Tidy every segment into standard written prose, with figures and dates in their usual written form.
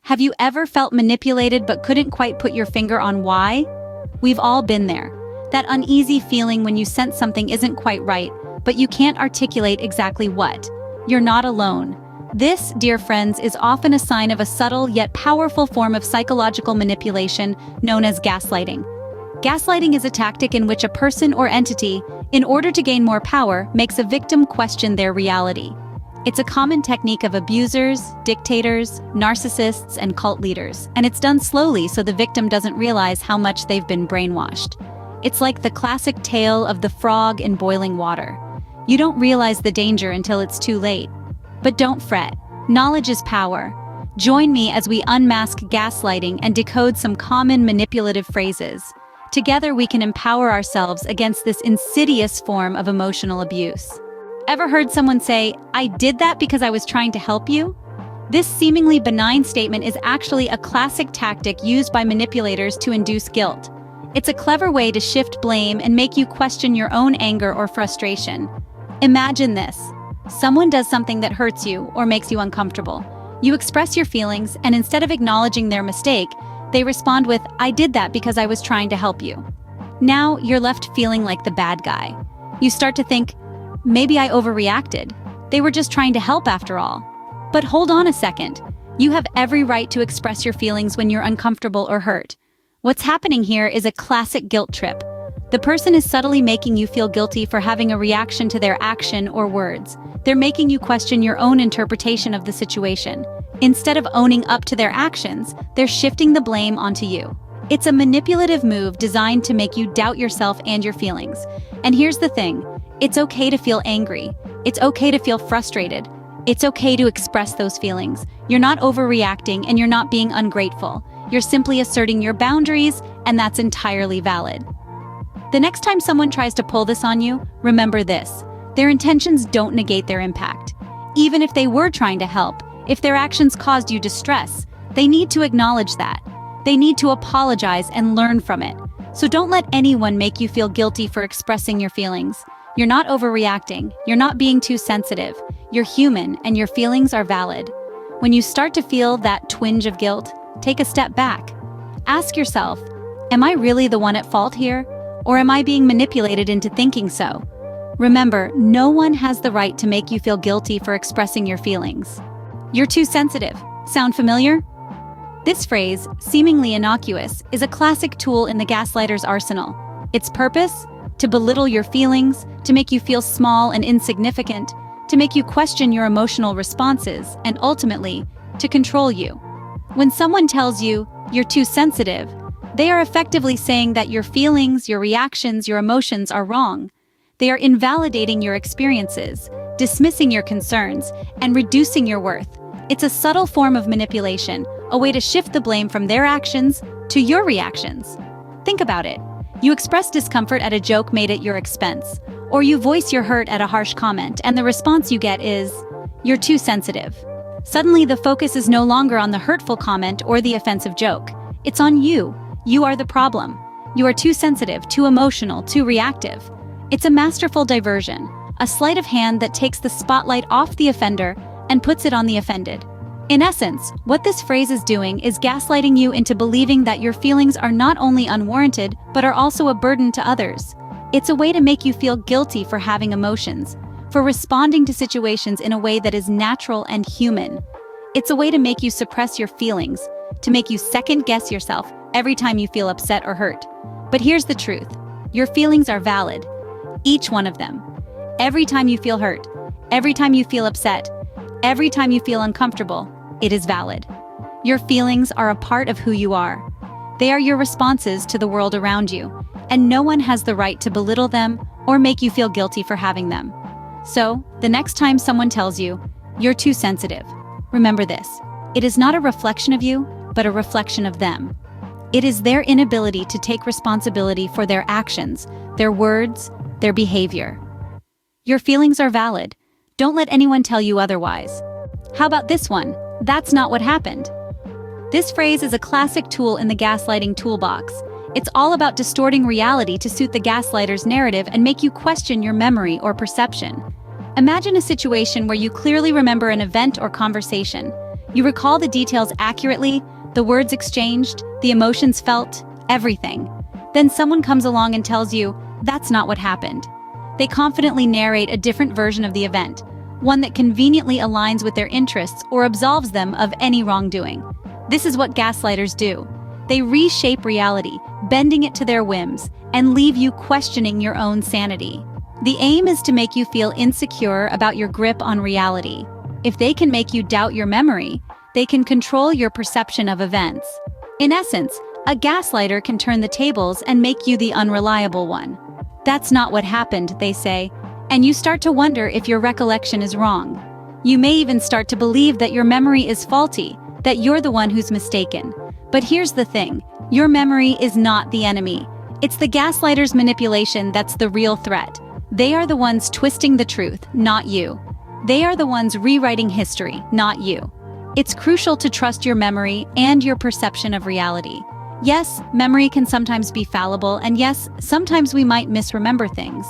Have you ever felt manipulated but couldn't quite put your finger on why? We've all been there. That uneasy feeling when you sense something isn't quite right, but you can't articulate exactly what. You're not alone. This, dear friends, is often a sign of a subtle yet powerful form of psychological manipulation known as gaslighting. Gaslighting is a tactic in which a person or entity, in order to gain more power, makes a victim question their reality. It's a common technique of abusers, dictators, narcissists, and cult leaders, and it's done slowly so the victim doesn't realize how much they've been brainwashed. It's like the classic tale of the frog in boiling water. You don't realize the danger until it's too late. But don't fret. Knowledge is power. Join me as we unmask gaslighting and decode some common manipulative phrases. Together we can empower ourselves against this insidious form of emotional abuse. Ever heard someone say, "I did that because I was trying to help you"? This seemingly benign statement is actually a classic tactic used by manipulators to induce guilt. It's a clever way to shift blame and make you question your own anger or frustration. Imagine this. Someone does something that hurts you or makes you uncomfortable. You express your feelings, and instead of acknowledging their mistake, they respond with, "I did that because I was trying to help you." Now you're left feeling like the bad guy. You start to think, maybe I overreacted. They were just trying to help after all. But hold on a second. You have every right to express your feelings when you're uncomfortable or hurt. What's happening here is a classic guilt trip. The person is subtly making you feel guilty for having a reaction to their action or words. They're making you question your own interpretation of the situation. Instead of owning up to their actions, they're shifting the blame onto you. It's a manipulative move designed to make you doubt yourself and your feelings. And here's the thing. It's okay to feel angry. It's okay to feel frustrated. It's okay to express those feelings. You're not overreacting and you're not being ungrateful. You're simply asserting your boundaries, and that's entirely valid. The next time someone tries to pull this on you, remember this. Their intentions don't negate their impact. Even if they were trying to help, if their actions caused you distress, they need to acknowledge that. They need to apologize and learn from it. So don't let anyone make you feel guilty for expressing your feelings. You're not overreacting. You're not being too sensitive. You're human, and your feelings are valid. When you start to feel that twinge of guilt, take a step back. Ask yourself, am I really the one at fault here? Or am I being manipulated into thinking so? Remember, no one has the right to make you feel guilty for expressing your feelings. You're too sensitive. Sound familiar? This phrase, seemingly innocuous, is a classic tool in the gaslighter's arsenal. Its purpose? To belittle your feelings, to make you feel small and insignificant, to make you question your emotional responses, and ultimately, to control you. When someone tells you, "You're too sensitive," they are effectively saying that your feelings, your reactions, your emotions are wrong. They are invalidating your experiences, dismissing your concerns, and reducing your worth. It's a subtle form of manipulation, a way to shift the blame from their actions to your reactions. Think about it. You express discomfort at a joke made at your expense, or you voice your hurt at a harsh comment, and the response you get is, "You're too sensitive." Suddenly, the focus is no longer on the hurtful comment or the offensive joke. It's on you. You are the problem. You are too sensitive, too emotional, too reactive. It's a masterful diversion, a sleight of hand that takes the spotlight off the offender and puts it on the offended. In essence, what this phrase is doing is gaslighting you into believing that your feelings are not only unwarranted, but are also a burden to others. It's a way to make you feel guilty for having emotions, for responding to situations in a way that is natural and human. It's a way to make you suppress your feelings, to make you second-guess yourself every time you feel upset or hurt. But here's the truth. Your feelings are valid. Each one of them. Every time you feel hurt, every time you feel upset, every time you feel uncomfortable, it is valid. Your feelings are a part of who you are. They are your responses to the world around you, and no one has the right to belittle them or make you feel guilty for having them. So, the next time someone tells you, "You're too sensitive," remember this. It is not a reflection of you, but a reflection of them. It is their inability to take responsibility for their actions, their words, their behavior. Your feelings are valid. Don't let anyone tell you otherwise. How about this one? That's not what happened. This phrase is a classic tool in the gaslighting toolbox. It's all about distorting reality to suit the gaslighter's narrative and make you question your memory or perception. Imagine a situation where you clearly remember an event or conversation. You recall the details accurately, the words exchanged, the emotions felt, everything. Then someone comes along and tells you, that's not what happened. They confidently narrate a different version of the event, one that conveniently aligns with their interests or absolves them of any wrongdoing. This is what gaslighters do. They reshape reality, bending it to their whims, and leave you questioning your own sanity. The aim is to make you feel insecure about your grip on reality. If they can make you doubt your memory, they can control your perception of events. In essence, a gaslighter can turn the tables and make you the unreliable one. That's not what happened, they say, and you start to wonder if your recollection is wrong. You may even start to believe that your memory is faulty, that you're the one who's mistaken. But here's the thing, your memory is not the enemy. It's the gaslighter's manipulation that's the real threat. They are the ones twisting the truth, not you. They are the ones rewriting history, not you. It's crucial to trust your memory and your perception of reality. Yes, memory can sometimes be fallible, and yes, sometimes we might misremember things.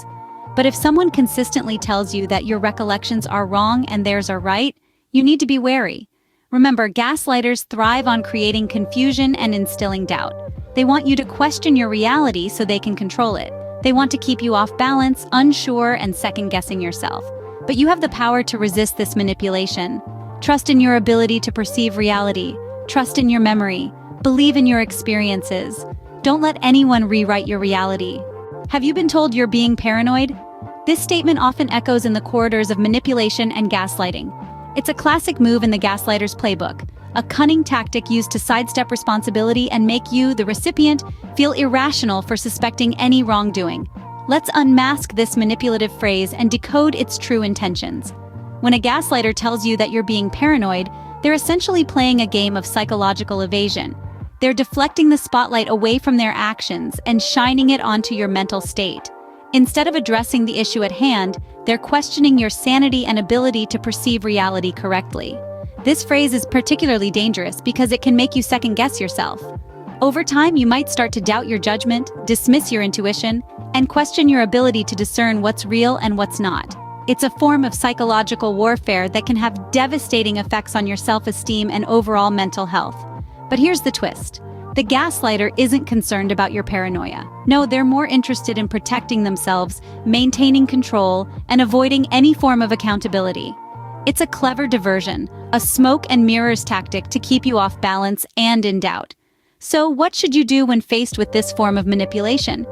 But if someone consistently tells you that your recollections are wrong and theirs are right, you need to be wary. Remember, gaslighters thrive on creating confusion and instilling doubt. They want you to question your reality so they can control it. They want to keep you off balance, unsure, and second-guessing yourself. But you have the power to resist this manipulation. Trust in your ability to perceive reality. Trust in your memory. Believe in your experiences. Don't let anyone rewrite your reality. Have you been told you're being paranoid? This statement often echoes in the corridors of manipulation and gaslighting. It's a classic move in the gaslighter's playbook, a cunning tactic used to sidestep responsibility and make you, the recipient, feel irrational for suspecting any wrongdoing. Let's unmask this manipulative phrase and decode its true intentions. When a gaslighter tells you that you're being paranoid, they're essentially playing a game of psychological evasion. They're deflecting the spotlight away from their actions and shining it onto your mental state. Instead of addressing the issue at hand, they're questioning your sanity and ability to perceive reality correctly. This phrase is particularly dangerous because it can make you second-guess yourself. Over time, you might start to doubt your judgment, dismiss your intuition, and question your ability to discern what's real and what's not. It's a form of psychological warfare that can have devastating effects on your self-esteem and overall mental health. But here's the twist. The gaslighter isn't concerned about your paranoia. No, they're more interested in protecting themselves, maintaining control, and avoiding any form of accountability. It's a clever diversion, a smoke and mirrors tactic to keep you off balance and in doubt. So what should you do when faced with this form of manipulation?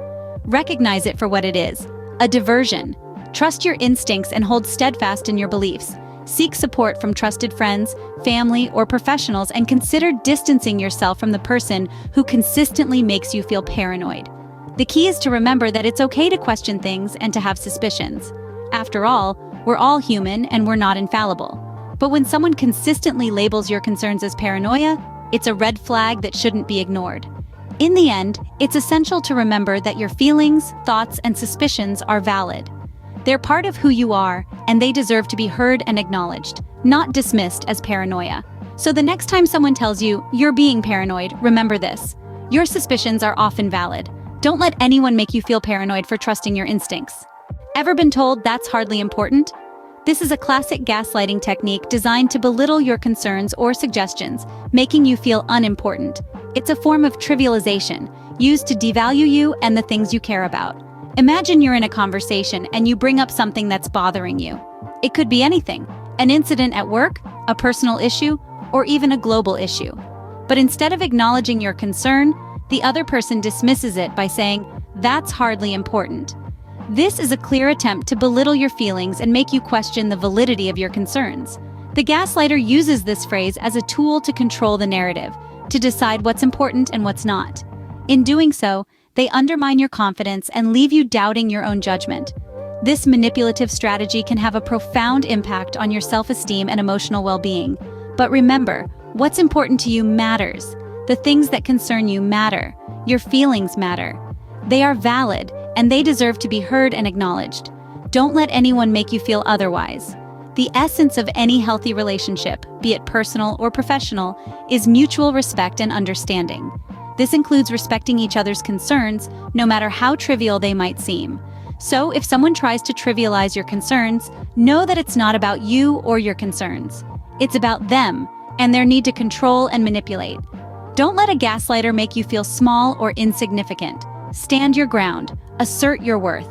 Recognize it for what it is, a diversion. Trust your instincts and hold steadfast in your beliefs. Seek support from trusted friends, family, or professionals, and consider distancing yourself from the person who consistently makes you feel paranoid. The key is to remember that it's okay to question things and to have suspicions. After all, we're all human and we're not infallible. But when someone consistently labels your concerns as paranoia, it's a red flag that shouldn't be ignored. In the end, it's essential to remember that your feelings, thoughts, and suspicions are valid. They're part of who you are, and they deserve to be heard and acknowledged, not dismissed as paranoia. So the next time someone tells you you're being paranoid, remember this. Your suspicions are often valid. Don't let anyone make you feel paranoid for trusting your instincts. Ever been told that's hardly important? This is a classic gaslighting technique designed to belittle your concerns or suggestions, making you feel unimportant. It's a form of trivialization, used to devalue you and the things you care about. Imagine you're in a conversation and you bring up something that's bothering you. It could be anything, an incident at work, a personal issue, or even a global issue. But instead of acknowledging your concern, the other person dismisses it by saying, "That's hardly important." This is a clear attempt to belittle your feelings and make you question the validity of your concerns. The gaslighter uses this phrase as a tool to control the narrative, to decide what's important and what's not. In doing so, they undermine your confidence and leave you doubting your own judgment. This manipulative strategy can have a profound impact on your self-esteem and emotional well-being. But remember, what's important to you matters. The things that concern you matter. Your feelings matter. They are valid, and they deserve to be heard and acknowledged. Don't let anyone make you feel otherwise. The essence of any healthy relationship, be it personal or professional, is mutual respect and understanding. This includes respecting each other's concerns, no matter how trivial they might seem. So, if someone tries to trivialize your concerns, know that it's not about you or your concerns. It's about them, and their need to control and manipulate. Don't let a gaslighter make you feel small or insignificant. Stand your ground, assert your worth.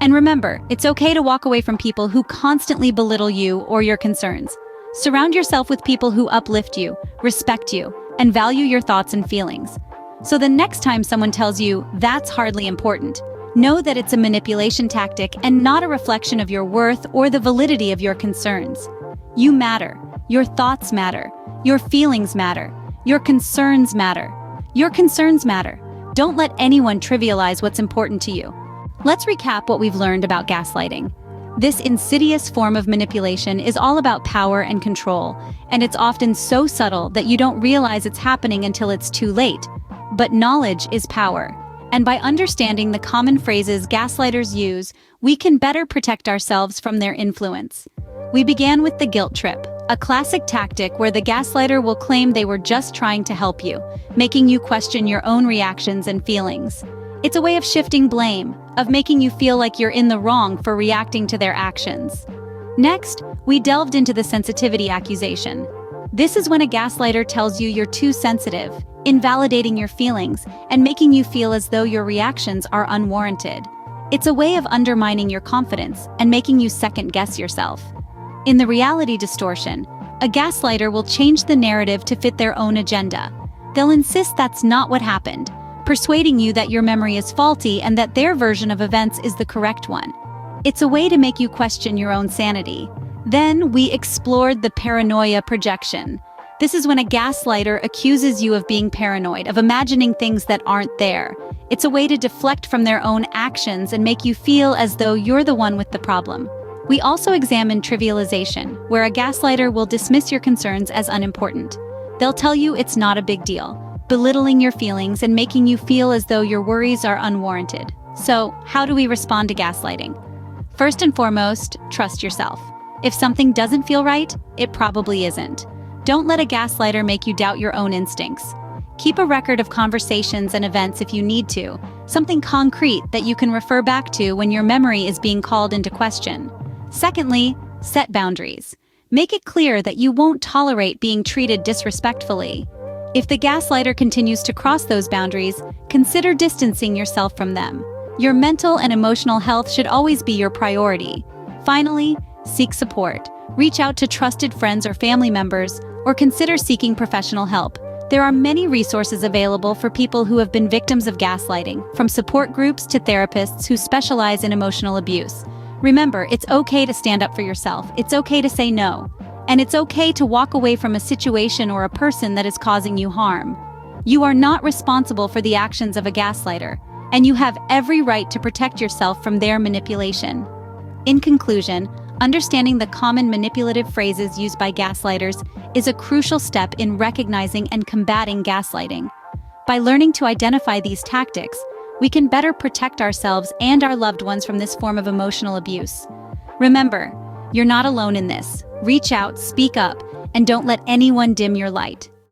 And remember, it's okay to walk away from people who constantly belittle you or your concerns. Surround yourself with people who uplift you, respect you, and value your thoughts and feelings. So the next time someone tells you, "That's hardly important," know that it's a manipulation tactic and not a reflection of your worth or the validity of your concerns. You matter. Your thoughts matter. Your feelings matter. Your concerns matter. Your concerns matter. Don't let anyone trivialize what's important to you. Let's recap what we've learned about gaslighting. This insidious form of manipulation is all about power and control, and it's often so subtle that you don't realize it's happening until it's too late. But knowledge is power. And by understanding the common phrases gaslighters use, we can better protect ourselves from their influence. We began with the guilt trip, a classic tactic where the gaslighter will claim they were just trying to help you, making you question your own reactions and feelings. It's a way of shifting blame, of making you feel like you're in the wrong for reacting to their actions. Next, we delved into the sensitivity accusation. This is when a gaslighter tells you you're too sensitive, invalidating your feelings, and making you feel as though your reactions are unwarranted. It's a way of undermining your confidence and making you second-guess yourself. In the reality distortion, a gaslighter will change the narrative to fit their own agenda. They'll insist that's not what happened, persuading you that your memory is faulty and that their version of events is the correct one. It's a way to make you question your own sanity. Then we explored the paranoia projection. This is when a gaslighter accuses you of being paranoid, of imagining things that aren't there. It's a way to deflect from their own actions and make you feel as though you're the one with the problem. We also examined trivialization, where a gaslighter will dismiss your concerns as unimportant. They'll tell you it's not a big deal, belittling your feelings and making you feel as though your worries are unwarranted. So, how do we respond to gaslighting? First and foremost, trust yourself. If something doesn't feel right, it probably isn't. Don't let a gaslighter make you doubt your own instincts. Keep a record of conversations and events if you need to, something concrete that you can refer back to when your memory is being called into question. Secondly, set boundaries. Make it clear that you won't tolerate being treated disrespectfully. If the gaslighter continues to cross those boundaries, consider distancing yourself from them. Your mental and emotional health should always be your priority. Finally, seek support. Reach out to trusted friends or family members, or consider seeking professional help. There are many resources available for people who have been victims of gaslighting, from support groups to therapists who specialize in emotional abuse. Remember, it's okay to stand up for yourself. It's okay to say no. And it's okay to walk away from a situation or a person that is causing you harm. You are not responsible for the actions of a gaslighter, and you have every right to protect yourself from their manipulation. In conclusion, understanding the common manipulative phrases used by gaslighters is a crucial step in recognizing and combating gaslighting. By learning to identify these tactics, we can better protect ourselves and our loved ones from this form of emotional abuse. Remember, you're not alone in this. Reach out, speak up, and don't let anyone dim your light.